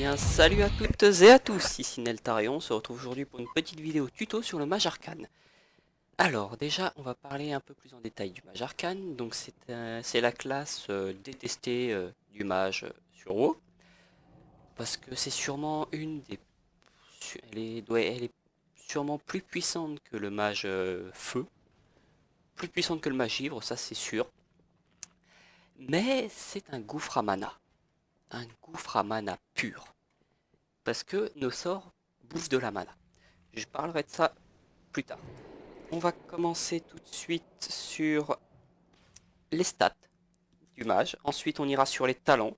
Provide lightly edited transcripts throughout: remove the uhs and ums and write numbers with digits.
bien, salut à toutes et à tous, ici Neltarion, on se retrouve aujourd'hui pour une petite vidéo tuto sur le mage arcane. Alors déjà, on va parler un peu plus en détail du mage arcane, donc c'est la classe détestée du mage sur WoW, parce que c'est sûrement une des... elle est sûrement plus puissante que le mage feu, plus puissante que le mage ivre, ça c'est sûr, mais c'est un gouffre à mana pur, parce que nos sorts bouffent de la mana. Je parlerai de ça plus tard. On va commencer tout de suite sur les stats du mage. Ensuite, on ira sur les talents.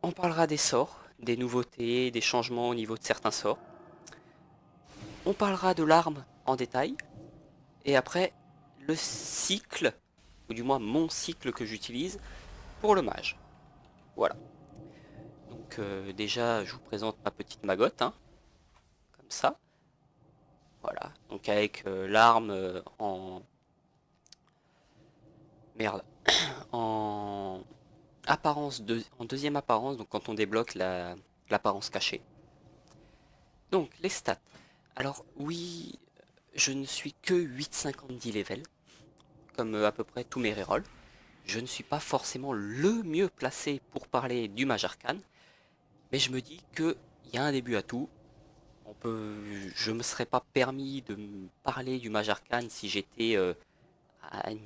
On parlera des sorts, des nouveautés, des changements au niveau de certains sorts. On parlera de l'arme en détail. Et après, le cycle, ou du moins mon cycle que j'utilise pour le mage. Voilà. Donc déjà, je vous présente ma petite magotte, hein, comme ça. Voilà. Donc avec l'arme en... Merde. En en deuxième apparence, donc quand on débloque l'apparence cachée. Donc les stats. Alors oui, je ne suis que 8,50 level, comme à peu près tous mes rerolls. Je ne suis pas forcément le mieux placé pour parler du mage arcane, mais je me dis que il y a un début à tout. Je me serais pas permis de me parler du mage arcane si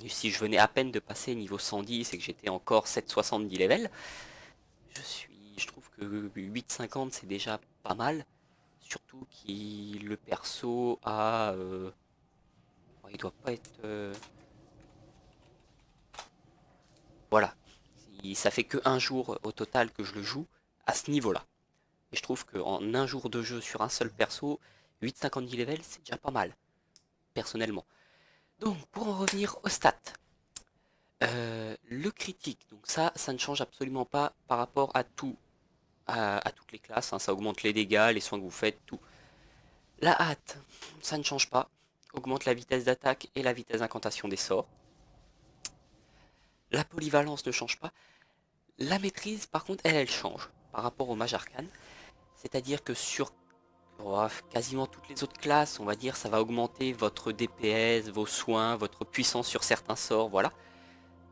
si je venais à peine de passer niveau 110 et que j'étais encore 7,70 level. Je trouve que 8,50 c'est déjà pas mal. Surtout qu'il le perso a... bon, il doit pas être... voilà. Ça fait que un jour au total que je le joue à ce niveau-là. Et je trouve qu'en un jour de jeu sur un seul perso, 8,50 level c'est déjà pas mal, personnellement. Donc pour en revenir aux stats. Le critique, donc ça ne change absolument pas par rapport à à toutes les classes, hein. Ça augmente les dégâts, les soins que vous faites, tout. La hâte, ça ne change pas. Augmente la vitesse d'attaque et la vitesse d'incantation des sorts. La polyvalence ne change pas. La maîtrise, par contre, elle change par rapport au mage arcane. C'est-à-dire que sur quasiment toutes les autres classes, on va dire, ça va augmenter votre DPS, vos soins, votre puissance sur certains sorts, voilà.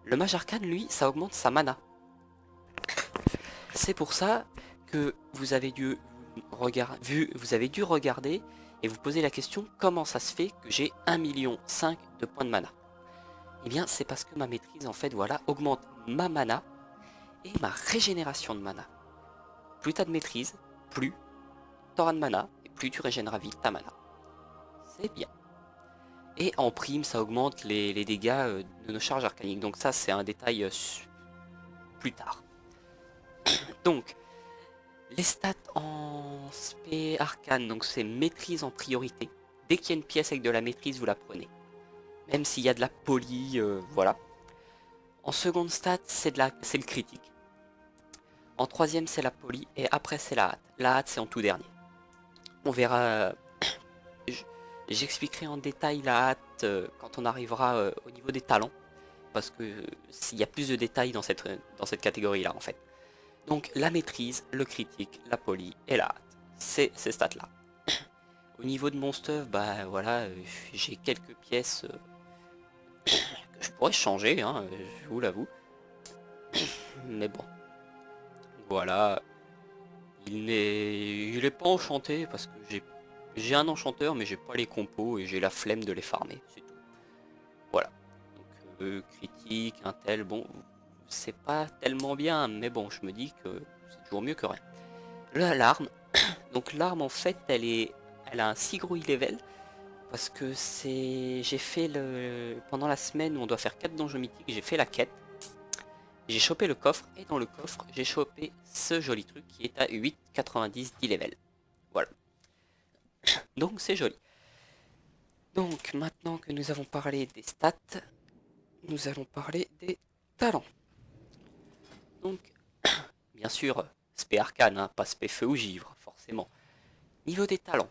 Le mage arcane, lui, ça augmente sa mana. C'est pour ça que vous avez dû regarder et vous poser la question comment ça se fait que j'ai 1,5 million de points de mana. Eh bien, c'est parce que ma maîtrise, en fait, voilà, augmente ma mana et ma régénération de mana. Plus t'as de maîtrise, plus t'auras de mana et plus tu régénéreras vite ta mana. C'est bien. Et en prime, ça augmente les dégâts de nos charges arcaniques. Donc ça, c'est un détail plus tard. Donc, les stats en spé arcane, donc c'est maîtrise en priorité. Dès qu'il y a une pièce avec de la maîtrise, vous la prenez. Même s'il y a de la poly, voilà. En seconde stat, c'est le critique. En troisième, c'est la poly. Et après, c'est la hâte. La hâte, c'est en tout dernier. On verra. J'expliquerai en détail la hâte quand on arrivera au niveau des talents. Parce que s'il y a plus de détails dans cette catégorie-là, en fait. Donc, la maîtrise, le critique, la poly et la hâte. C'est ces stats-là. Au niveau de mon stuff, bah voilà, j'ai quelques pièces que je pourrais changer, hein, je vous l'avoue. Mais bon, voilà. Il est pas enchanté parce que j'ai un enchanteur, mais j'ai pas les compos et j'ai la flemme de les farmer, c'est tout. Voilà. Donc critique, un tel, bon, c'est pas tellement bien, mais bon, je me dis que c'est toujours mieux que rien. Là, l'arme. Donc l'arme en fait, elle a un si gros level parce que j'ai fait pendant la semaine où on doit faire 4 donjons mythiques, j'ai fait la quête. J'ai chopé le coffre et dans le coffre, j'ai chopé ce joli truc qui est à 8,90 10 level. Voilà. Donc c'est joli. Donc maintenant que nous avons parlé des stats, nous allons parler des talents. Donc, bien sûr, spé arcane, hein, pas spé feu ou givre, forcément. Niveau des talents.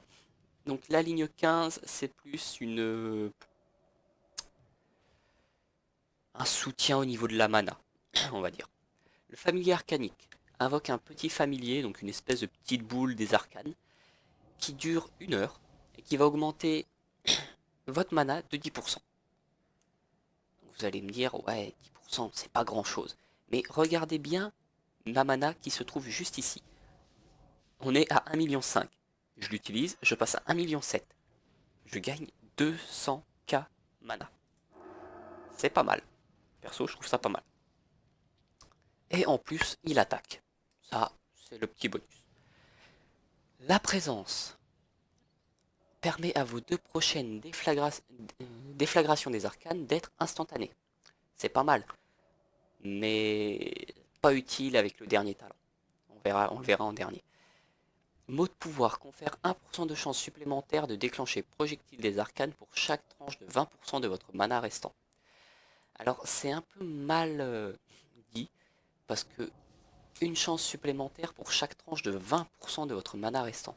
Donc la ligne 15, c'est plus un soutien au niveau de la mana, on va dire. Le familier arcanique. invoque un petit familier, donc une espèce de petite boule des arcanes, qui dure 1 heure et qui va augmenter votre mana de 10%. Donc vous allez me dire, ouais, 10%, c'est pas grand chose. Mais regardez bien ma mana qui se trouve juste ici. On est à 1,5 million. Je l'utilise, je passe à 1,7 million. Je gagne 200k mana. C'est pas mal. Perso, je trouve ça pas mal. Et en plus, il attaque. Ça, c'est le petit bonus. La présence permet à vos 2 prochaines déflagrations des arcanes d'être instantanées. C'est pas mal. Mais pas utile avec le dernier talent. On le verra en dernier. Mot de pouvoir confère 1% de chance supplémentaire de déclencher projectile des arcanes pour chaque tranche de 20% de votre mana restant. Alors c'est un peu mal dit, parce que une chance supplémentaire pour chaque tranche de 20% de votre mana restant.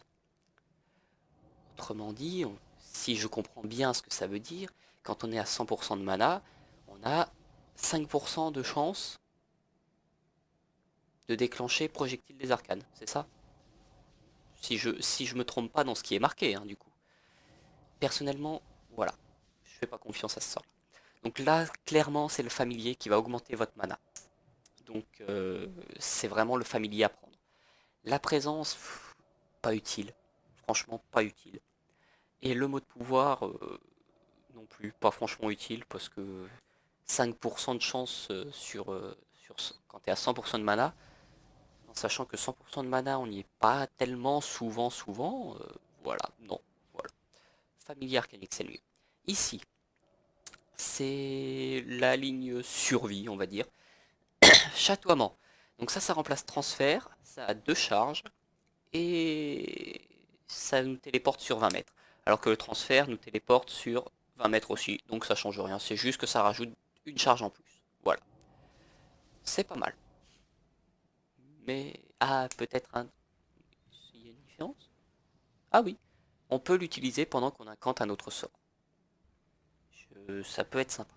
Autrement dit, si je comprends bien ce que ça veut dire, quand on est à 100% de mana, on a 5% de chance de déclencher projectile des arcanes, c'est ça? Si je me trompe pas dans ce qui est marqué, hein, du coup. Personnellement, voilà, je fais pas confiance à ce sort. Donc là, clairement, c'est le familier qui va augmenter votre mana. Donc c'est vraiment le familier à prendre. La présence, pas utile. Franchement, pas utile. Et le mot de pouvoir, non plus, pas franchement utile, parce que 5% de chance quand tu es à 100% de mana, en sachant que 100% de mana, on n'y est pas tellement souvent, voilà, non, voilà. Familier arcanique, c'est le mieux. Ici, c'est la ligne survie, on va dire. Chatoiement. Donc ça remplace transfert, ça a 2 charges, et ça nous téléporte sur 20 mètres. Alors que le transfert nous téléporte sur 20 mètres aussi, donc ça change rien, c'est juste que ça rajoute une charge en plus. Voilà. C'est pas mal. Mais, ah, peut-être un... Il y a une différence? Ah oui, on peut l'utiliser pendant qu'on incante un autre sort. Ça peut être sympa.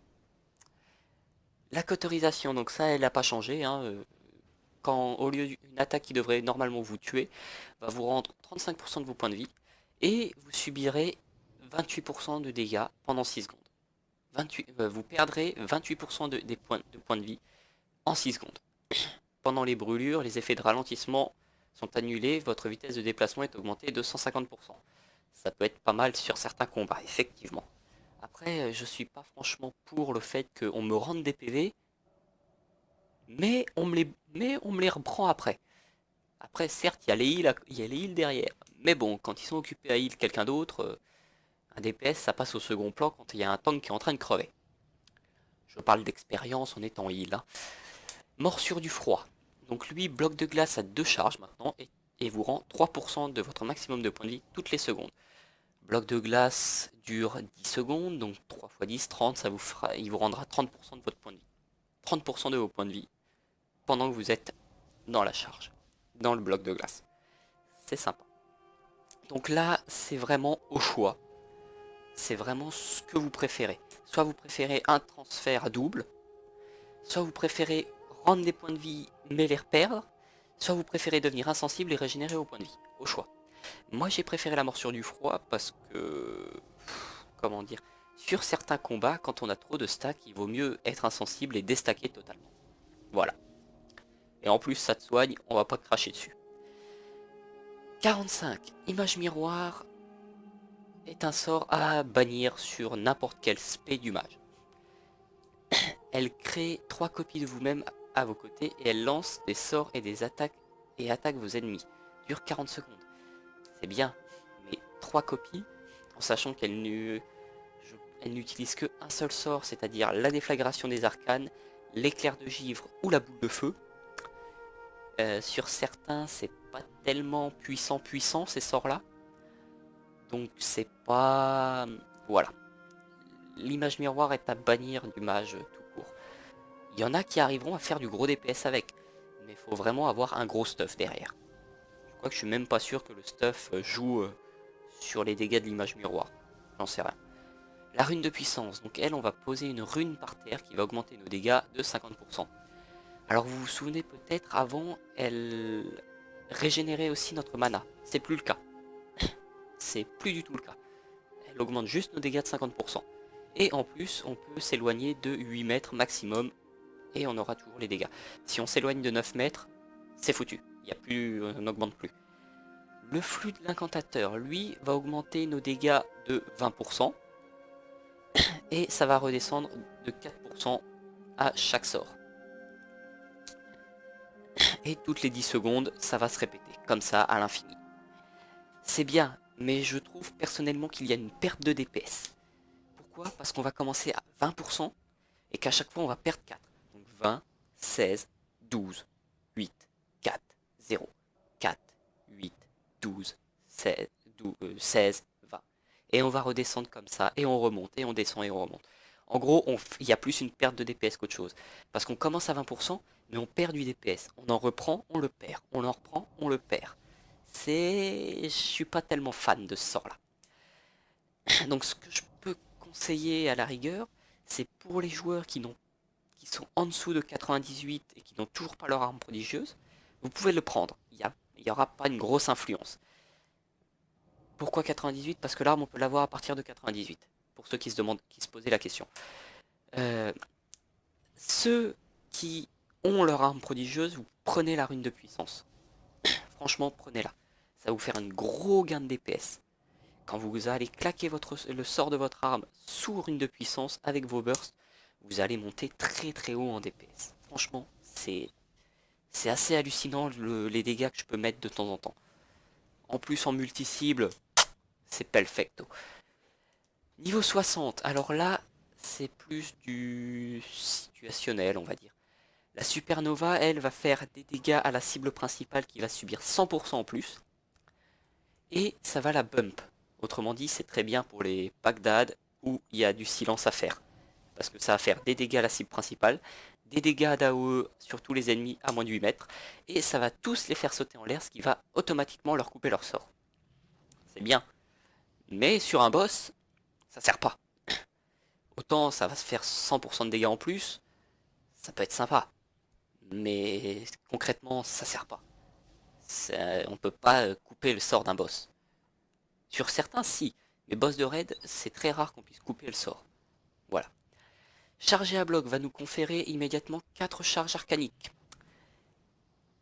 La cauterisation, donc ça, elle n'a pas changé, hein. Quand, au lieu d'une attaque qui devrait normalement vous tuer, va vous rendre 35% de vos points de vie, et vous subirez 28% de dégâts pendant 6 secondes. Vous perdrez 28% des points de vie en 6 secondes. Pendant les brûlures, les effets de ralentissement sont annulés, votre vitesse de déplacement est augmentée de 150%. Ça peut être pas mal sur certains combats, effectivement. Après, je suis pas franchement pour le fait qu'on me rende des PV, mais on me les reprend après. Après, certes, il y a les heals derrière. Mais bon, quand ils sont occupés à heal quelqu'un d'autre, un DPS, ça passe au second plan quand il y a un tank qui est en train de crever. Je parle d'expérience en étant heal, hein. Morsure du froid. Donc lui, bloc de glace à 2 charges maintenant, et vous rend 3% de votre maximum de points de vie toutes les secondes. Bloc de glace dure 10 secondes, donc 3 x 10, 30, il vous rendra 30% de votre point de vie. 30% de vos points de vie pendant que vous êtes dans la charge, dans le bloc de glace. C'est sympa. Donc là, c'est vraiment au choix. C'est vraiment ce que vous préférez. Soit vous préférez un transfert à double, soit vous préférez rendre des points de vie mais les reperdre, soit vous préférez devenir insensible et régénérer vos points de vie. Au choix. Moi j'ai préféré la morsure du froid parce que... Comment dire? Sur certains combats, quand on a trop de stacks, il vaut mieux être insensible et déstacker totalement. Voilà. Et en plus ça te soigne, on va pas cracher dessus. 45. Image miroir est un sort à bannir sur n'importe quel spé du mage. Elle crée 3 copies de vous-même à vos côtés et elle lance des sorts et des attaques et attaque vos ennemis. Dure 40 secondes. C'est bien, mais 3 copies, en sachant qu'elle n'utilise que un seul sort, c'est-à-dire la déflagration des arcanes, l'éclair de givre ou la boule de feu. Sur certains, c'est pas tellement puissant ces sorts-là. Donc c'est pas... Voilà. L'image miroir est à bannir du mage tout court. Il y en a qui arriveront à faire du gros DPS avec, mais il faut vraiment avoir un gros stuff derrière. Je crois que je suis même pas sûr que le stuff joue sur les dégâts de l'image miroir. J'en sais rien. La rune de puissance, donc elle, on va poser une rune par terre qui va augmenter nos dégâts de 50%. Alors vous vous souvenez peut-être, avant, elle régénérait aussi notre mana. C'est plus le cas. C'est plus du tout le cas. Elle augmente juste nos dégâts de 50%. Et en plus, on peut s'éloigner de 8 mètres maximum et on aura toujours les dégâts. Si on s'éloigne de 9 mètres, c'est foutu. Il y a plus, on n'augmente plus. Le flux de l'incantateur, lui, va augmenter nos dégâts de 20% et ça va redescendre de 4% à chaque sort. Et toutes les 10 secondes, ça va se répéter, comme ça à l'infini. C'est bien, mais je trouve personnellement qu'il y a une perte de DPS. Pourquoi? Parce qu'on va commencer à 20% et qu'à chaque fois on va perdre 4. Donc 20, 16, 12, 8, 4, 0, 4, 8, 12, 16, 16, 20. Et on va redescendre comme ça, et on remonte, et on descend, et on remonte. En gros, il y a plus une perte de DPS qu'autre chose. Parce qu'on commence à 20%, mais on perd du DPS. On en reprend, on le perd. On en reprend, on le perd. Je suis pas tellement fan de ce sort-là. Donc ce que je peux conseiller à la rigueur, c'est pour les joueurs qui sont en dessous de 98 et qui n'ont toujours pas leur arme prodigieuse, vous pouvez le prendre. Il n'y aura pas une grosse influence. Pourquoi 98? Parce que l'arme, on peut l'avoir à partir de 98. Pour ceux qui se posaient la question. Euh, Ceux qui ont leur arme prodigieuse, vous prenez la rune de puissance. Franchement, prenez-la. Ça va vous faire un gros gain de DPS. Quand vous allez claquer le sort de votre arme sous rune de puissance avec vos bursts, vous allez monter très très haut en DPS. Franchement, c'est assez hallucinant les dégâts que je peux mettre de temps en temps. En plus en multi-cible, c'est perfecto. Niveau 60, alors là, c'est plus du situationnel, on va dire. La supernova, elle, va faire des dégâts à la cible principale qui va subir 100% en plus. Et ça va la bump. Autrement dit, c'est très bien pour les Bagdad où il y a du silence à faire. Parce que ça va faire des dégâts à la cible principale, des dégâts d'AOE sur tous les ennemis à moins de 8 mètres, et ça va tous les faire sauter en l'air, ce qui va automatiquement leur couper leur sort. C'est bien. Mais sur un boss, ça sert pas. Autant ça va se faire 100% de dégâts en plus, ça peut être sympa. Mais concrètement, ça sert pas. On peut pas couper le sort d'un boss. Sur certains, si. Mais boss de raid, c'est très rare qu'on puisse couper le sort. Voilà. Charger à bloc va nous conférer immédiatement 4 charges arcaniques.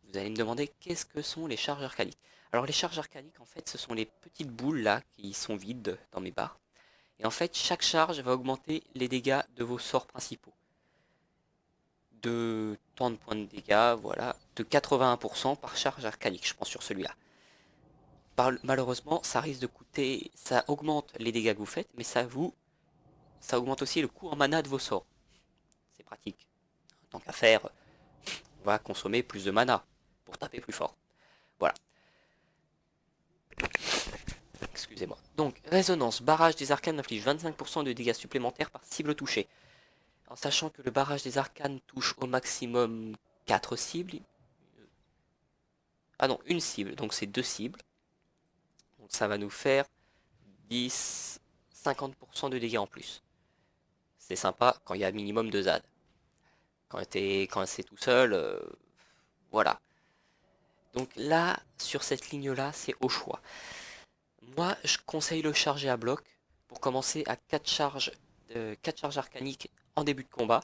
Vous allez me demander qu'est-ce que sont les charges arcaniques. Alors les charges arcaniques, en fait, ce sont les petites boules là qui sont vides dans mes barres. Et en fait, chaque charge va augmenter les dégâts de vos sorts principaux. De tant de points de dégâts, voilà, de 81% par charge arcanique, je pense sur celui-là. Malheureusement, ça risque de coûter, ça augmente les dégâts que vous faites, mais ça augmente aussi le coût en mana de vos sorts. C'est pratique. Tant qu'à faire, on va consommer plus de mana pour taper plus fort. Voilà. Excusez-moi. Donc, résonance, barrage des arcanes inflige 25% de dégâts supplémentaires par cible touchée. En sachant que le barrage des arcanes touche au maximum 4 cibles. Ah non, une cible, donc c'est 2 cibles. Donc ça va nous faire 10, 50% de dégâts en plus. C'est sympa quand il y a minimum de ZAD. Quand c'est tout seul, voilà. Donc là, sur cette ligne-là, c'est au choix. Moi, je conseille le charger à bloc pour commencer à 4 charges arcaniques en début de combat.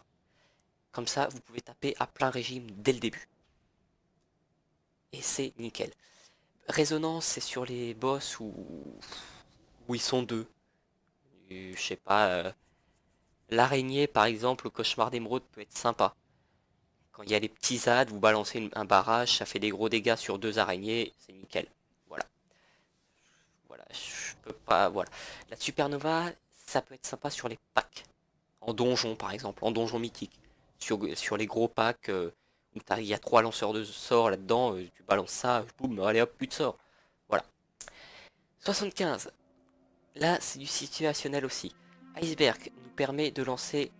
Comme ça, vous pouvez taper à plein régime dès le début. Et c'est nickel. Résonance, c'est sur les boss où ils sont deux. Je sais pas, l'araignée par exemple, le cauchemar d'émeraude peut être sympa. Quand il y a les petits ZAD, vous balancez un barrage, ça fait des gros dégâts sur 2 araignées, c'est nickel. Voilà. Voilà, je peux pas. Voilà. La supernova, ça peut être sympa sur les packs. En donjon par exemple, en donjon mythique. Sur les gros packs, où il y a 3 lanceurs de sorts là-dedans, tu balances ça, boum, allez hop, plus de sorts. Voilà. 75. Là, c'est du situationnel aussi. Iceberg nous permet de lancer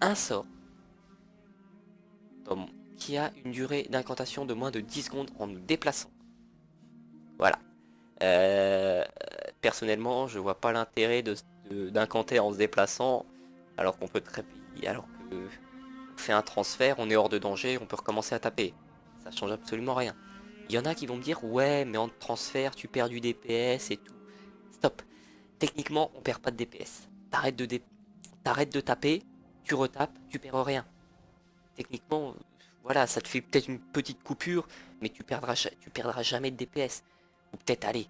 un sort qui a une durée d'incantation de moins de 10 secondes en nous déplaçant. Voilà. Euh, Personnellement, je vois pas l'intérêt d'incanter en se déplaçant, alors qu'on peut très... alors que fait un transfert, on est hors de danger, on peut recommencer à taper. Ça change absolument rien. Il y en a qui vont me dire, ouais, mais en transfert, tu perds du DPS et tout. Stop. Techniquement, on perd pas de DPS. T'arrêtes de taper, tu retapes, tu perds rien. Techniquement, voilà, ça te fait peut-être une petite coupure, mais tu perdras jamais de DPS. Ou peut-être, allez,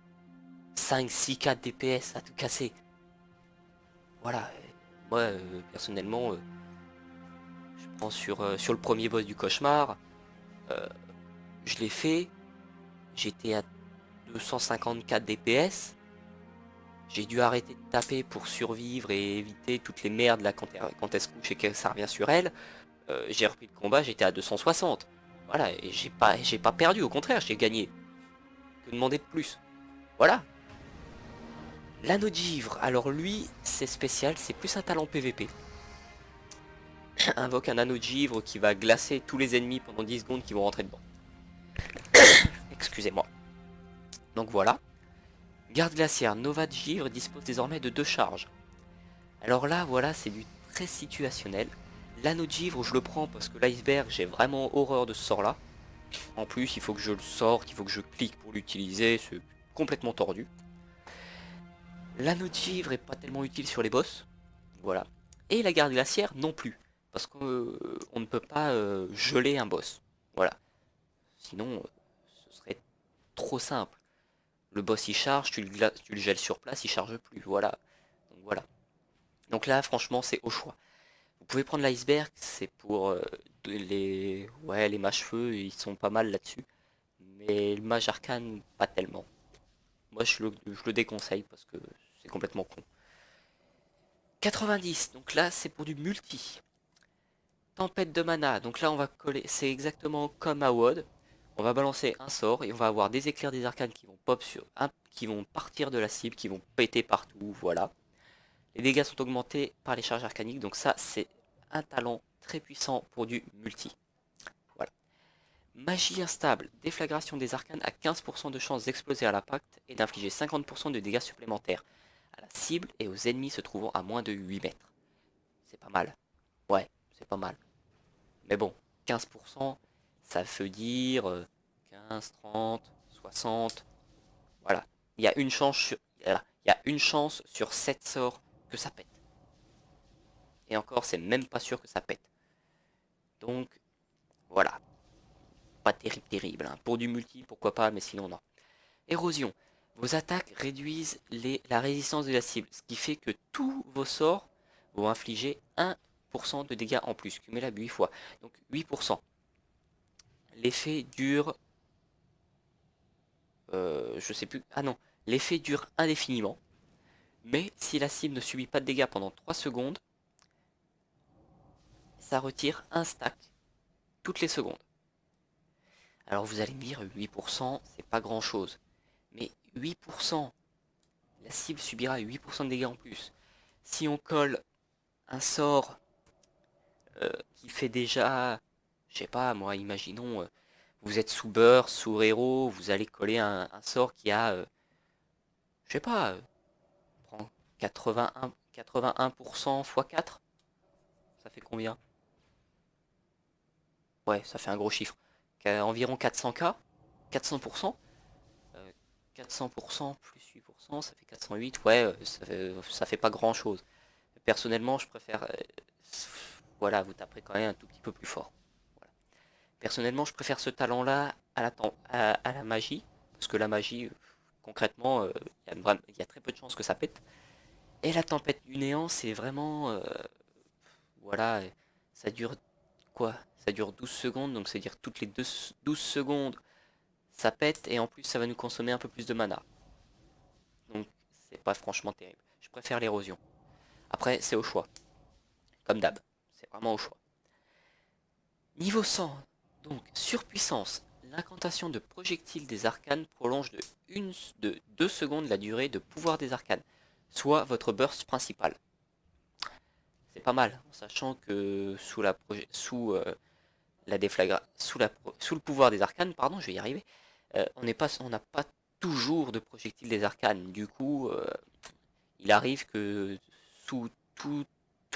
5, 6, 4 DPS à tout casser. Voilà, moi, personnellement, je prends sur le premier boss du cauchemar, euh, je l'ai fait, j'étais à 254 DPS, j'ai dû arrêter de taper pour survivre et éviter toutes les merdes là quand elle se couche et que ça revient sur elle. J'ai repris le combat, j'étais à 260. Voilà, et j'ai pas perdu, au contraire, j'ai gagné. Que demander de plus? Voilà. L'anneau de givre, alors lui, c'est spécial, c'est plus un talent PVP. Invoque un anneau de givre qui va glacer tous les ennemis pendant 10 secondes qui vont rentrer dedans. Excusez-moi. Donc voilà. Garde glaciaire, Nova de givre dispose désormais de 2 charges. Alors là, voilà, c'est du très situationnel. L'anneau de givre, je le prends parce que l'iceberg, j'ai vraiment horreur de ce sort-là. En plus, il faut que je le sorte, il faut que je clique pour l'utiliser, c'est complètement tordu. L'anneau de givre est pas tellement utile sur les boss, voilà. Et la garde glaciaire non plus, parce qu'on ne peut pas geler un boss, voilà. Sinon, ce serait trop simple. Le boss il charge, tu le gèles sur place, il charge plus, voilà. Donc voilà. Donc là, franchement, c'est au choix. Vous pouvez prendre l'iceberg, c'est pour les mage-feu, ils sont pas mal là-dessus. Mais le mage arcane, pas tellement. Moi, je le déconseille parce que c'est complètement con. 90, donc là, c'est pour du multi. Tempête de mana, donc là, on va coller, c'est exactement comme à WoD. On va balancer un sort et on va avoir des éclairs des arcanes qui vont pop qui vont partir de la cible, qui vont péter partout, voilà. Les dégâts sont augmentés par les charges arcaniques, donc ça, c'est un talent très puissant pour du multi. Voilà. Magie instable, déflagration des arcanes à 15% de chance d'exploser à l'impact et d'infliger 50% de dégâts supplémentaires à la cible et aux ennemis se trouvant à moins de 8 mètres. C'est pas mal. Ouais, c'est pas mal. Mais bon, 15%, ça veut dire 15, 30, 60. Voilà. Il y a une chance sur, voilà. Il y a une chance sur 7 sorts que ça pète. Et encore, c'est même pas sûr que ça pète. Donc, voilà. Pas terrible, terrible. Hein. Pour du multi, pourquoi pas, mais sinon, non. Érosion. Vos attaques réduisent la résistance de la cible, ce qui fait que tous vos sorts vont infliger 1% de dégâts en plus, cumulable 8 fois. Donc 8%. L'effet dure... je sais plus... Ah non, l'effet dure indéfiniment. Mais si la cible ne subit pas de dégâts pendant 3 secondes, ça retire un stack toutes les secondes. Alors vous allez me dire, 8%, c'est pas grand chose. Mais 8%, la cible subira 8% de dégâts en plus. Si on colle un sort qui fait déjà, je sais pas moi, imaginons, vous êtes sous beurre, sous héros, vous allez coller un sort qui a, je sais pas, prends 81% x 4, ça fait combien? Ouais, ça fait un gros chiffre. Environ 400K, 400%, 400% plus 8%, ça fait 408, ouais, ça fait pas grand chose. Personnellement, je préfère, voilà, vous taperez quand même un tout petit peu plus fort. Voilà. Personnellement, je préfère ce talent-là à la magie, parce que la magie, concrètement, il y a très peu de chances que ça pète. Et la tempête du néant, c'est vraiment, voilà, ça dure quoi? Ça dure 12 secondes, donc c'est-à-dire toutes les 12 secondes, ça pète, et en plus, ça va nous consommer un peu plus de mana. Donc, c'est pas franchement terrible. Je préfère l'érosion. Après, c'est au choix, comme d'hab. C'est vraiment au choix. Niveau 100, donc surpuissance. L'incantation de projectile des arcanes prolonge de 2 secondes la durée de pouvoir des arcanes, soit votre burst principal. C'est pas mal, en sachant que sous le pouvoir des arcanes, pardon, je vais y arriver, on n'a pas toujours de projectile des arcanes. Du coup, il arrive que sous tout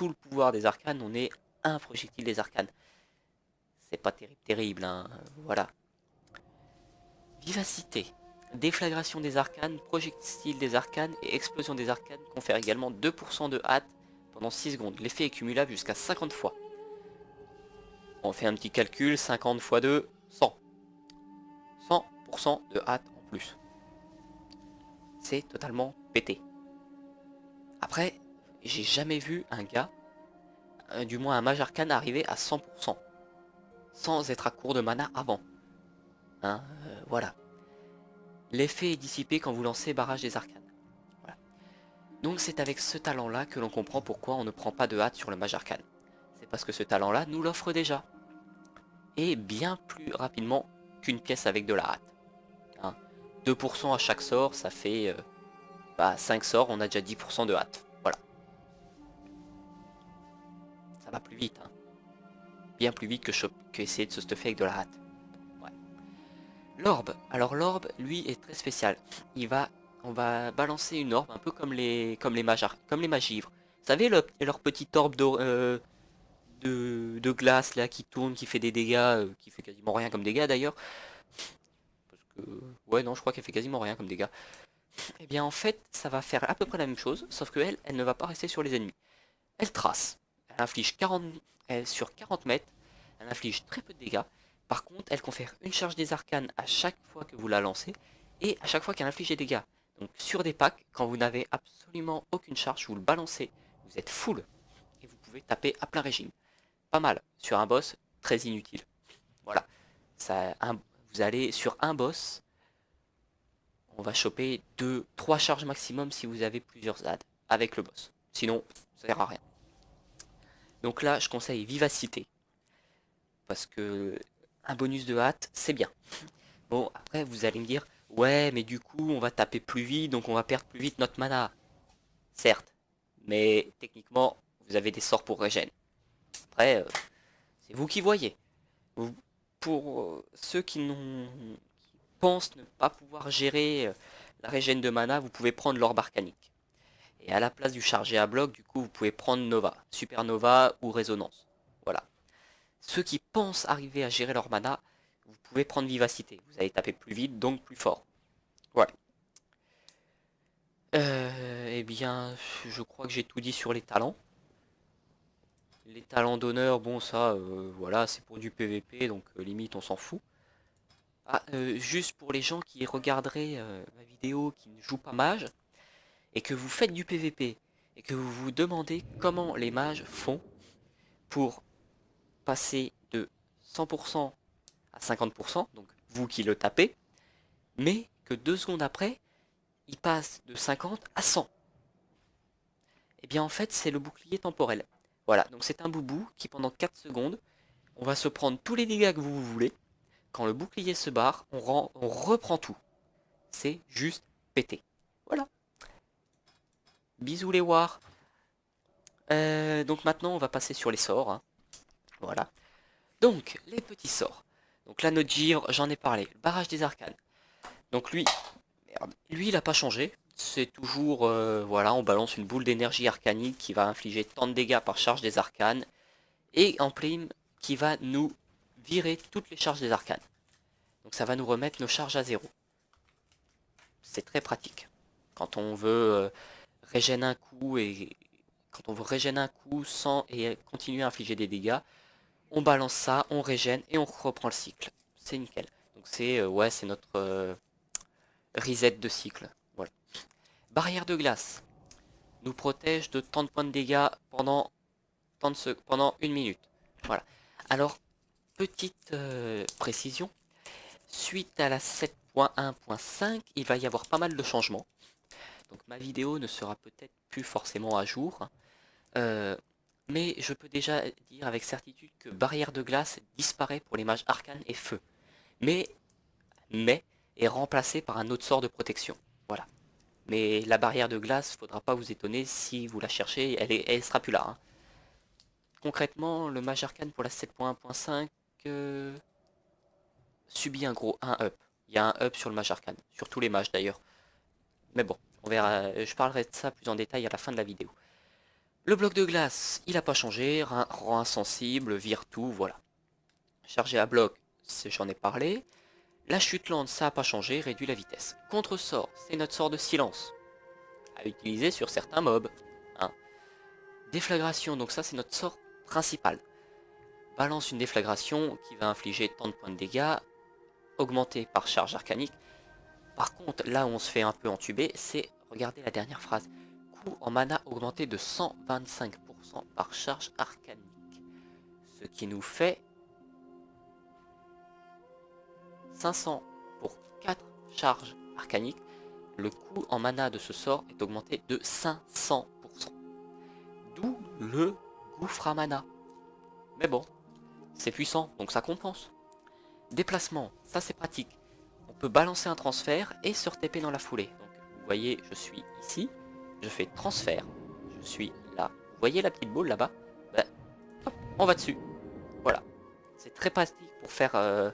le pouvoir des arcanes, on ait un projectile des arcanes. c'est pas terrible, hein, voilà. Vivacité. Déflagration des arcanes, projectile des arcanes et explosion des arcanes confèrent également 2% de hâte pendant 6 secondes. L'effet est cumulable jusqu'à 50 fois. On fait un petit calcul, 50 fois 2, 100. 100% de hâte en plus. C'est totalement pété. Après, j'ai jamais vu un gars, du moins un mage arcane, arriver à 100%. Sans être à court de mana avant. Hein, voilà. L'effet est dissipé quand vous lancez barrage des arcanes. Voilà. Donc c'est avec ce talent-là que l'on comprend pourquoi on ne prend pas de hâte sur le mage arcane. C'est parce que ce talent-là nous l'offre déjà. Et bien plus rapidement qu'une pièce avec de la hâte. Hein. 2% à chaque sort, ça fait 5 sorts, on a déjà 10% de hâte. Voilà. Ça va plus vite. Hein. Bien plus vite que essayer de se stuffer avec de la hâte. Ouais. L'orbe. Alors l'orbe, lui, est très spécial. On va balancer une orbe un peu comme les mages ivres. Vous savez, leur petite orbe de glace là qui tourne, qui fait des dégâts, qui fait quasiment rien comme dégâts d'ailleurs. Parce que, ouais, non, je crois qu'elle fait quasiment rien comme dégâts. Et bien en fait, ça va faire à peu près la même chose, sauf que elle ne va pas rester sur les ennemis. Elle trace. Elle inflige 40, sur 40 mètres, elle inflige très peu de dégâts. Par contre, elle confère une charge des arcanes à chaque fois que vous la lancez, et à chaque fois qu'elle inflige des dégâts. Donc sur des packs, quand vous n'avez absolument aucune charge, vous le balancez, vous êtes full, et vous pouvez taper à plein régime. Pas mal. Sur un boss, très inutile. Voilà. Vous allez sur un boss, on va choper 2-3 charges maximum si vous avez plusieurs ZAD avec le boss. Sinon, ça sert à rien. Donc là, je conseille vivacité. Parce que un bonus de hâte, c'est bien. Bon, après, vous allez me dire, ouais, mais du coup, on va taper plus vite, donc on va perdre plus vite notre mana. Certes, mais techniquement, vous avez des sorts pour régène. Après, c'est vous qui voyez. Pour ceux qui pensent ne pas pouvoir gérer la régène de mana, vous pouvez prendre l'orbe arcanique. Et à la place du chargé à bloc, du coup, vous pouvez prendre Nova, Supernova ou Résonance. Voilà. Ceux qui pensent arriver à gérer leur mana, vous pouvez prendre Vivacité. Vous allez taper plus vite, donc plus fort. Voilà. Eh bien, je crois que j'ai tout dit sur les talents. Les talents d'honneur, bon ça, voilà, c'est pour du PVP, donc limite on s'en fout. Ah, juste pour les gens qui regarderaient ma vidéo, qui ne jouent pas mage, et que vous faites du PVP, et que vous vous demandez comment les mages font pour passer de 100% à 50%, donc vous qui le tapez, mais que 2 secondes après, il passe de 50 à 100. Et bien en fait, c'est le bouclier temporel. Voilà, donc c'est un boubou qui pendant 4 secondes, on va se prendre tous les dégâts que vous voulez. Quand le bouclier se barre, on reprend tout. C'est juste pété. Voilà. Bisous les wars. Donc maintenant, on va passer sur les sorts. Hein. Voilà. Donc, les petits sorts. Donc la note givre, j'en ai parlé. Le barrage des arcanes. Donc lui, merde, lui il a pas changé. C'est toujours, voilà, on balance une boule d'énergie arcanique qui va infliger tant de dégâts par charge des arcanes. Et en prime, qui va nous virer toutes les charges des arcanes. Donc ça va nous remettre nos charges à zéro. C'est très pratique. Quand on veut régénérer un coup et quand on veut régénérer un coup sans et continuer à infliger des dégâts, on balance ça, on régène et on reprend le cycle. C'est nickel. Donc c'est ouais, c'est notre reset de cycle. Voilà. Barrière de glace nous protège de tant de points de dégâts pendant pendant 1 minute. Voilà. Alors petite précision, suite à la 7.1.5, il va y avoir pas mal de changements. Donc ma vidéo ne sera peut-être plus forcément à jour. Mais je peux déjà dire avec certitude que barrière de glace disparaît pour les mages arcanes et feu. Mais est remplacé par un autre sort de protection. Voilà. Mais la barrière de glace, faudra pas vous étonner si vous la cherchez, elle sera plus là. Hein. Concrètement, le mage arcane pour la 7.1.5 subit un up. Il y a un up sur le mage arcane, sur tous les mages d'ailleurs. Mais bon, on verra, je parlerai de ça plus en détail à la fin de la vidéo. Le bloc de glace, il n'a pas changé, rend insensible, vire tout, voilà. Chargé à bloc, j'en ai parlé. La chute lente, ça n'a pas changé, réduit la vitesse. Contre-sort, c'est notre sort de silence, à utiliser sur certains mobs. Hein. Déflagration, donc ça c'est notre sort principal. Balance une déflagration qui va infliger tant de points de dégâts, augmenté par charge arcanique. Par contre, là où on se fait un peu entuber, c'est, regardez la dernière phrase, coût en mana augmenté de 125% par charge arcanique. Ce qui nous fait 500 pour 4 charges arcaniques. Le coût en mana de ce sort est augmenté de 500%. D'où le gouffre à mana. Mais bon, c'est puissant, donc ça compense. Déplacement, ça c'est pratique. On peut balancer un transfert et se re-TP dans la foulée. Donc vous voyez, je suis ici, je fais transfert, je suis là. Vous voyez la petite boule là-bas? Ben, hop, on va dessus. Voilà. C'est très pratique pour faire...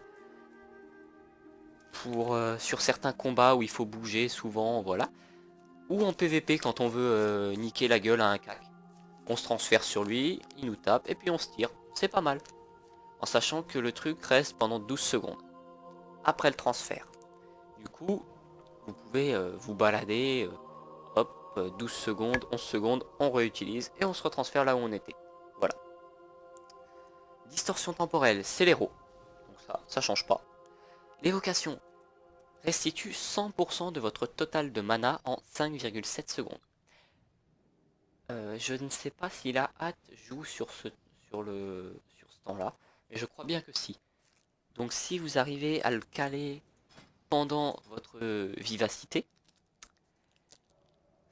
sur certains combats où il faut bouger souvent, voilà. Ou en PVP quand on veut niquer la gueule à un cac. On se transfère sur lui, il nous tape et puis on se tire. C'est pas mal. En sachant que le truc reste pendant 12 secondes. Après le transfert. Du coup, vous pouvez vous balader. Hop, 12 secondes, 11 secondes, on réutilise et on se retransfère là où on était. Voilà. Distorsion temporelle, c'est l'héros. Donc ça change pas. L'évocation restitue 100% de votre total de mana en 5,7 secondes. Je ne sais pas si la hâte joue sur ce temps-là, mais je crois bien que si. Donc si vous arrivez à le caler pendant votre vivacité,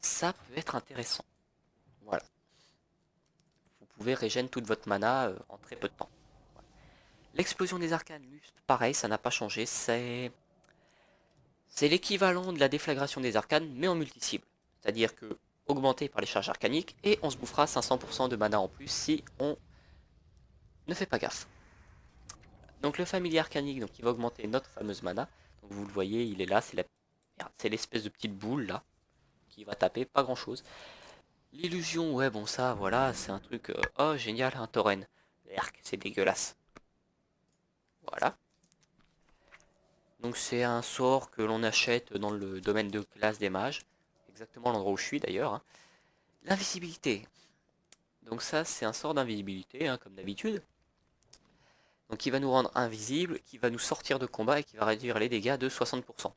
ça peut être intéressant. Voilà. Vous pouvez régénérer toute votre mana en très peu de temps. Voilà. L'explosion des arcanes, pareil, ça n'a pas changé. C'est l'équivalent de la déflagration des arcanes, mais en multi-cible. C'est-à-dire que augmenté par les charges arcaniques, et on se bouffera 500% de mana en plus si on ne fait pas gaffe. Donc le familier arcanique, donc il va augmenter notre fameuse mana. Donc vous le voyez, il est là, c'est l'espèce de petite boule là, qui va taper, pas grand chose. L'illusion, ouais bon ça, voilà, c'est un truc, oh génial, un tauren. Erk, c'est dégueulasse. Voilà. Donc c'est un sort que l'on achète dans le domaine de classe des mages. Exactement l'endroit où je suis d'ailleurs. Hein. L'invisibilité. Donc ça c'est un sort d'invisibilité, hein, comme d'habitude. Donc il va nous rendre invisible, qui va nous sortir de combat et qui va réduire les dégâts de 60%.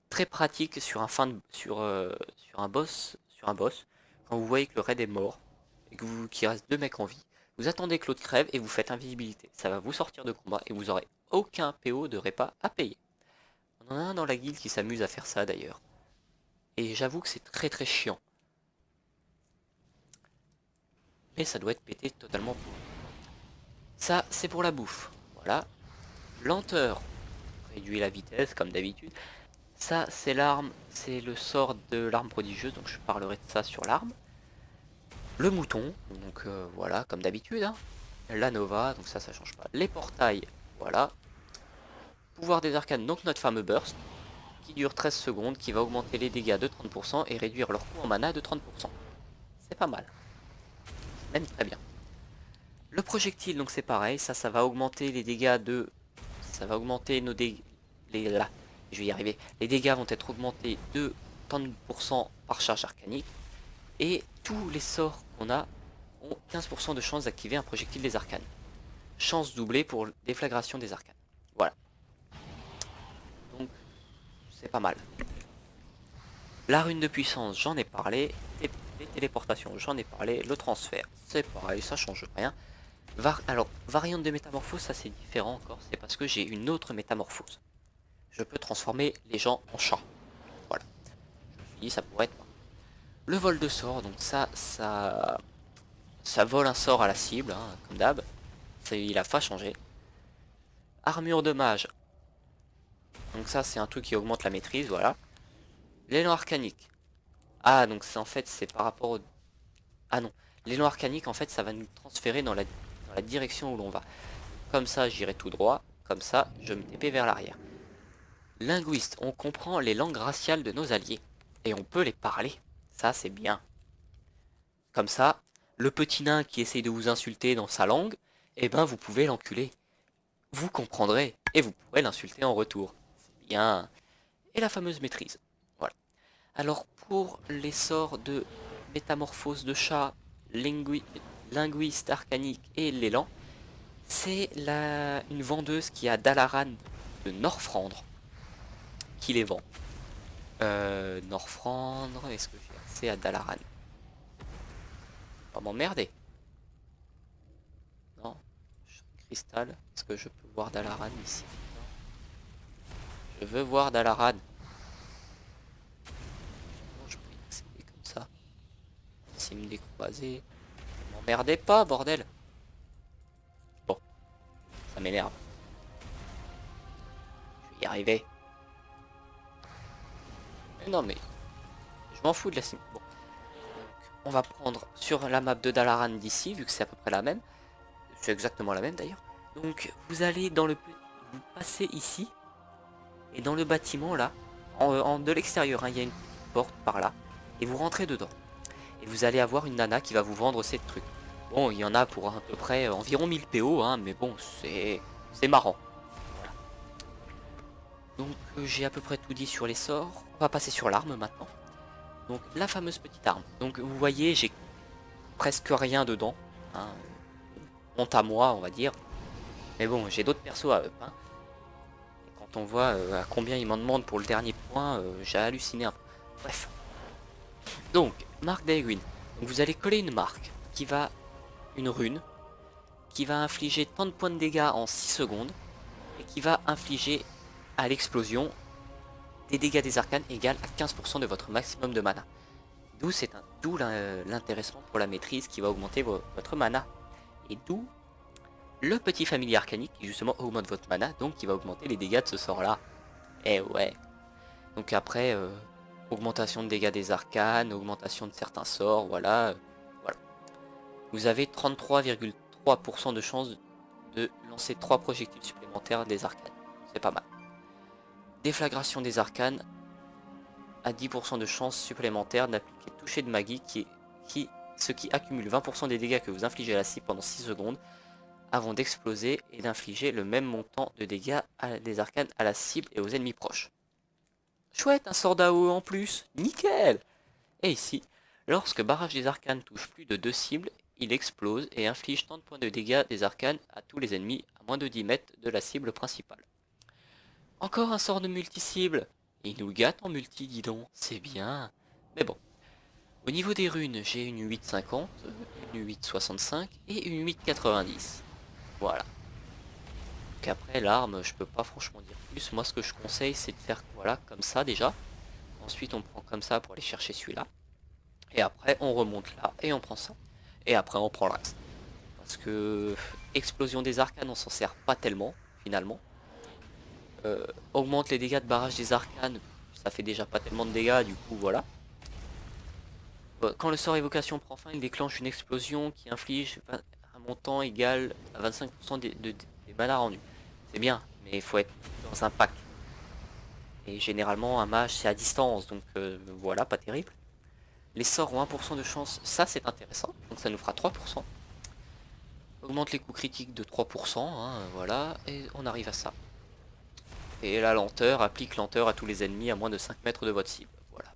Très pratique sur un boss, quand vous voyez que le raid est mort et qu'il reste 2 mecs en vie. Vous attendez que l'autre crève et vous faites invisibilité. Ça va vous sortir de combat et vous aurez aucun PO de répa à payer. On en a un dans la guilde qui s'amuse à faire ça d'ailleurs. Et j'avoue que c'est très très chiant. Mais ça doit être pété totalement pour. Ça, c'est pour la bouffe. Voilà. Lenteur. Réduit la vitesse, comme d'habitude. Ça, c'est l'arme. C'est le sort de l'arme prodigieuse. Donc je parlerai de ça sur l'arme. Le mouton. Donc voilà, comme d'habitude. Hein. La nova. Donc ça change pas. Les portails. Voilà. Pouvoir des arcanes. Donc notre fameux burst. Qui dure 13 secondes. Qui va augmenter les dégâts de 30% et réduire leur coût en mana de 30%. C'est pas mal. Même très bien. Le projectile, donc c'est pareil, ça va augmenter les dégâts de... Ça va augmenter nos dégâts... Là, je vais y arriver. Les dégâts vont être augmentés de 30% par charge arcanique. Et tous les sorts qu'on a ont 15% de chance d'activer un projectile des arcanes. Chance doublée pour déflagration des arcanes. Voilà. Donc, c'est pas mal. La rune de puissance, j'en ai parlé. Les téléportations, j'en ai parlé. Le transfert, c'est pareil, ça change rien. Alors, variante de métamorphose, ça c'est différent encore, c'est parce que j'ai une autre métamorphose. Je peux transformer les gens en chats. Voilà. Je me suis dit, ça pourrait être... Le vol de sort, donc ça vole un sort à la cible, hein, comme d'hab. Il a pas changé. Armure de mage. Donc ça, c'est un truc qui augmente la maîtrise, voilà. L'élan arcanique. Ah, donc c'est en fait, c'est par rapport au... Ah non. L'élan arcanique, en fait, ça va nous transférer dans la direction où l'on va. Comme ça, j'irai tout droit. Comme ça, je me TP vers l'arrière. Linguiste, on comprend les langues raciales de nos alliés. Et on peut les parler. Ça, c'est bien. Comme ça, le petit nain qui essaye de vous insulter dans sa langue, eh ben, vous pouvez l'enculer. vous comprendrez et vous pourrez l'insulter en retour. C'est bien. Et la fameuse maîtrise. Voilà. Alors pour les sorts de métamorphose de chat, linguiste arcanique et l'élan, c'est une vendeuse qui a Dalaran de Northrandre qui les vend. Northrandre, est-ce que j'ai accès à Dalaran? Pas m'emmerder. Non. Cristal, est-ce que je peux voir Dalaran ici? Non. Je veux voir Dalaran. Non, je peux y accéder comme ça. S'il me décroiser. M'emmerdez pas, bordel. Bon, ça m'énerve. Je vais y arriver. Mais non, mais je m'en fous de la sim. Bon. Donc, on va prendre sur la map de Dalaran d'ici, vu que c'est à peu près la même. C'est exactement la même d'ailleurs. Donc, vous allez dans le... Vous passez ici. Et dans le bâtiment, là, de l'extérieur, hein, il y a une petite porte par là. Et vous rentrez dedans. Et vous allez avoir une nana qui va vous vendre ces trucs. Bon, il y en a pour à peu près environ 1000 PO, hein, mais bon, c'est marrant. Voilà. Donc j'ai à peu près tout dit sur les sorts. On va passer sur l'arme maintenant. Donc la fameuse petite arme. Donc vous voyez, j'ai presque rien dedans. Hein. Honte à moi, on va dire. Mais bon, j'ai d'autres persos à up. Hein. Et quand on voit à combien ils m'en demandent pour le dernier point, j'ai halluciné un peu. Bref. Donc, marque d'Aegwin. Vous allez coller une marque qui va... Une rune qui va infliger tant de points de dégâts en 6 secondes et qui va infliger à l'explosion des dégâts des arcanes égales à 15% de votre maximum de mana. D'où l'intéressement pour la maîtrise qui va augmenter votre mana. Et d'où le petit familier arcanique qui justement augmente votre mana, donc qui va augmenter les dégâts de ce sort là. Eh ouais. Donc après, augmentation de dégâts des arcanes, augmentation de certains sorts, voilà. Voilà. Vous avez 33,3% de chance de lancer 3 projectiles supplémentaires des arcanes. C'est pas mal. Déflagration des arcanes à 10% de chance supplémentaire d'appliquer toucher de magie ce qui accumule 20% des dégâts que vous infligez à la cible pendant 6 secondes avant d'exploser et d'infliger le même montant de dégâts des arcanes à la cible et aux ennemis proches. Chouette, un sort d'AOE en plus, nickel. Et ici, lorsque barrage des arcanes touche plus de 2 cibles, il explose et inflige tant de points de dégâts des arcanes à tous les ennemis à moins de 10 mètres de la cible principale. Encore un sort de multi-cible. Il nous gâte en multi, dis donc, c'est bien. Mais bon. Au niveau des runes, j'ai une 850, une 865 et une 890. Voilà. Donc après, l'arme, je peux pas franchement dire plus. Moi, ce que je conseille, c'est de faire voilà, comme ça déjà. Ensuite, on prend comme ça pour aller chercher celui-là. Et après, on remonte là et on prend ça. Et après, on prend le reste. Parce que explosion des arcanes, on s'en sert pas tellement, finalement. Augmente les dégâts de barrage des arcanes, ça fait déjà pas tellement de dégâts, du coup, voilà. Quand le sort évocation prend fin, il déclenche une explosion qui inflige un montant égal à 25% des mana rendus. C'est bien, mais il faut être dans un pack. Et généralement, un mage, c'est à distance, donc voilà, pas terrible. Les sorts ont 1% de chance, ça c'est intéressant, donc ça nous fera 3%. Augmente les coups critiques de 3%, hein, voilà, et on arrive à ça. Et la lenteur applique lenteur à tous les ennemis à moins de 5 mètres de votre cible, voilà.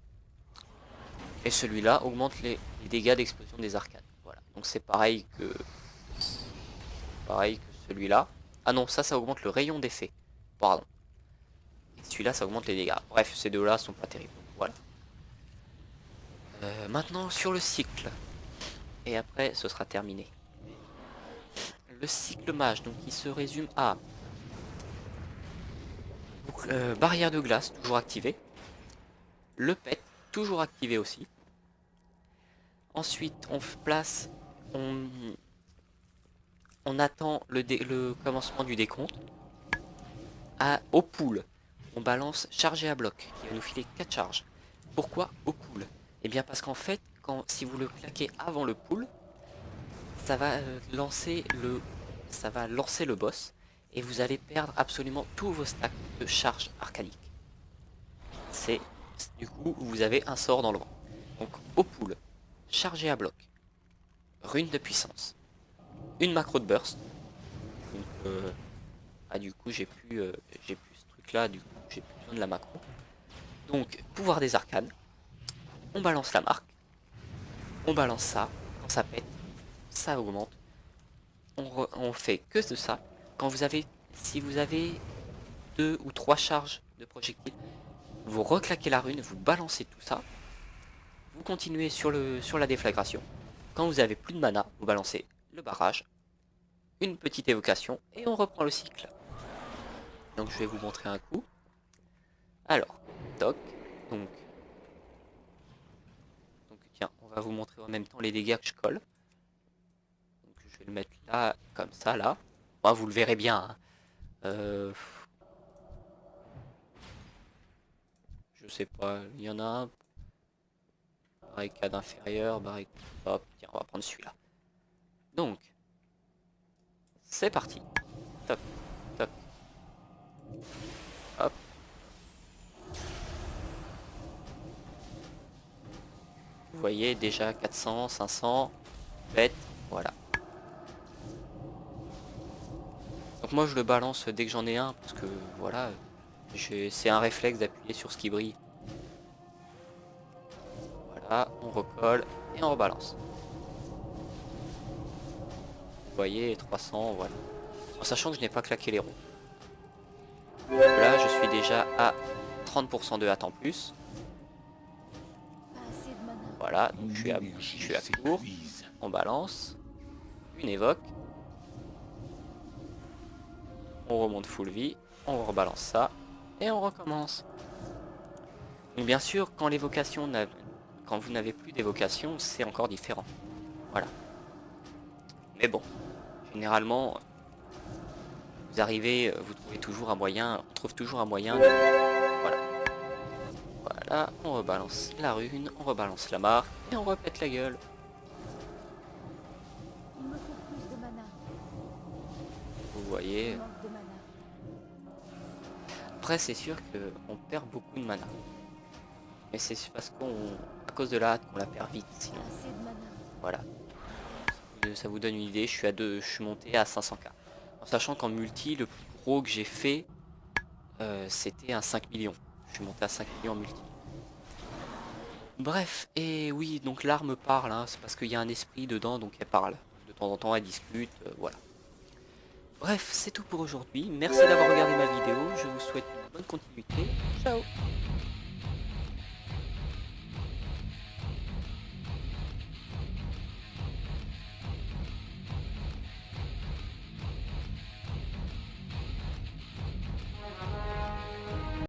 Et celui-là augmente les dégâts d'explosion des arcanes, voilà. Donc c'est pareil que celui-là. Ah non, ça augmente le rayon d'effet, pardon. Et celui-là, ça augmente les dégâts. Bref, ces deux-là sont pas terribles, voilà. Maintenant sur le cycle. Et après, ce sera terminé. Le cycle mage, donc il se résume à barrière de glace, toujours activée. Le pet, toujours activé aussi. Ensuite, on place, on attend le commencement du décompte. Au pool, on balance chargé à bloc, qui va nous filer 4 charges. Pourquoi au pool? Eh bien parce qu'en fait, si vous le claquez avant le pool, ça va lancer le boss et vous allez perdre absolument tous vos stacks de charge arcanique. Du coup, vous avez un sort dans le vent. Donc au pool, chargé à bloc, rune de puissance, une macro de burst, donc Ah du coup j'ai plus ce truc là, du coup j'ai plus besoin de la macro. Donc pouvoir des arcanes, on balance la marque, on balance ça, quand ça pète, ça augmente. On fait que de ça. Quand vous avez, si vous avez 2 ou 3 charges de projectiles, vous reclaquez la rune, vous balancez tout ça, vous continuez sur la déflagration. Quand vous avez plus de mana, vous balancez le barrage, une petite évocation et on reprend le cycle. Donc je vais vous montrer un coup. Alors, toc, donc tiens, on va vous montrer en même temps les dégâts que je colle. Donc je vais le mettre là, comme ça, là. Bon, vous le verrez bien. Hein. Je sais pas, il y en a un. Barricade inférieure, barricade... Hop, tiens, on va prendre celui-là. Donc, c'est parti. Toc, toc. Hop. Vous voyez déjà 400, 500, bête, voilà. Donc moi je le balance dès que j'en ai un, parce que voilà, c'est un réflexe d'appuyer sur ce qui brille. Voilà, on recolle et on rebalance. Vous voyez, 300, voilà. En sachant que je n'ai pas claqué les ronds. Là, je suis déjà à 30% de hâte en plus. Voilà, donc je suis à court. On balance. Une évoque. On remonte full vie. On rebalance ça. Et on recommence. Donc bien sûr, quand vous n'avez plus d'évocation, c'est encore différent. Voilà. Mais bon, généralement, vous arrivez, vous trouvez toujours un moyen, on trouve toujours un moyen de... Voilà. Voilà, on rebalance la rune, on rebalance la marque, et on repète la gueule. Il me faut plus de mana. Vous voyez. Je manque de mana. Après, c'est sûr qu'on perd beaucoup de mana. Mais c'est parce à cause de la hâte qu'on la perd vite, sinon. Assez de mana. Voilà. Ça vous donne une idée, je suis monté à 500k. En sachant qu'en multi, le plus gros que j'ai fait, c'était un 5 millions. Je suis monté à 5 millions en multi. Bref, et oui, donc l'arme parle, hein, c'est parce qu'il y a un esprit dedans, donc elle parle. De temps en temps, elle discute, voilà. Bref, c'est tout pour aujourd'hui. Merci d'avoir regardé ma vidéo. Je vous souhaite une bonne continuité. Ciao!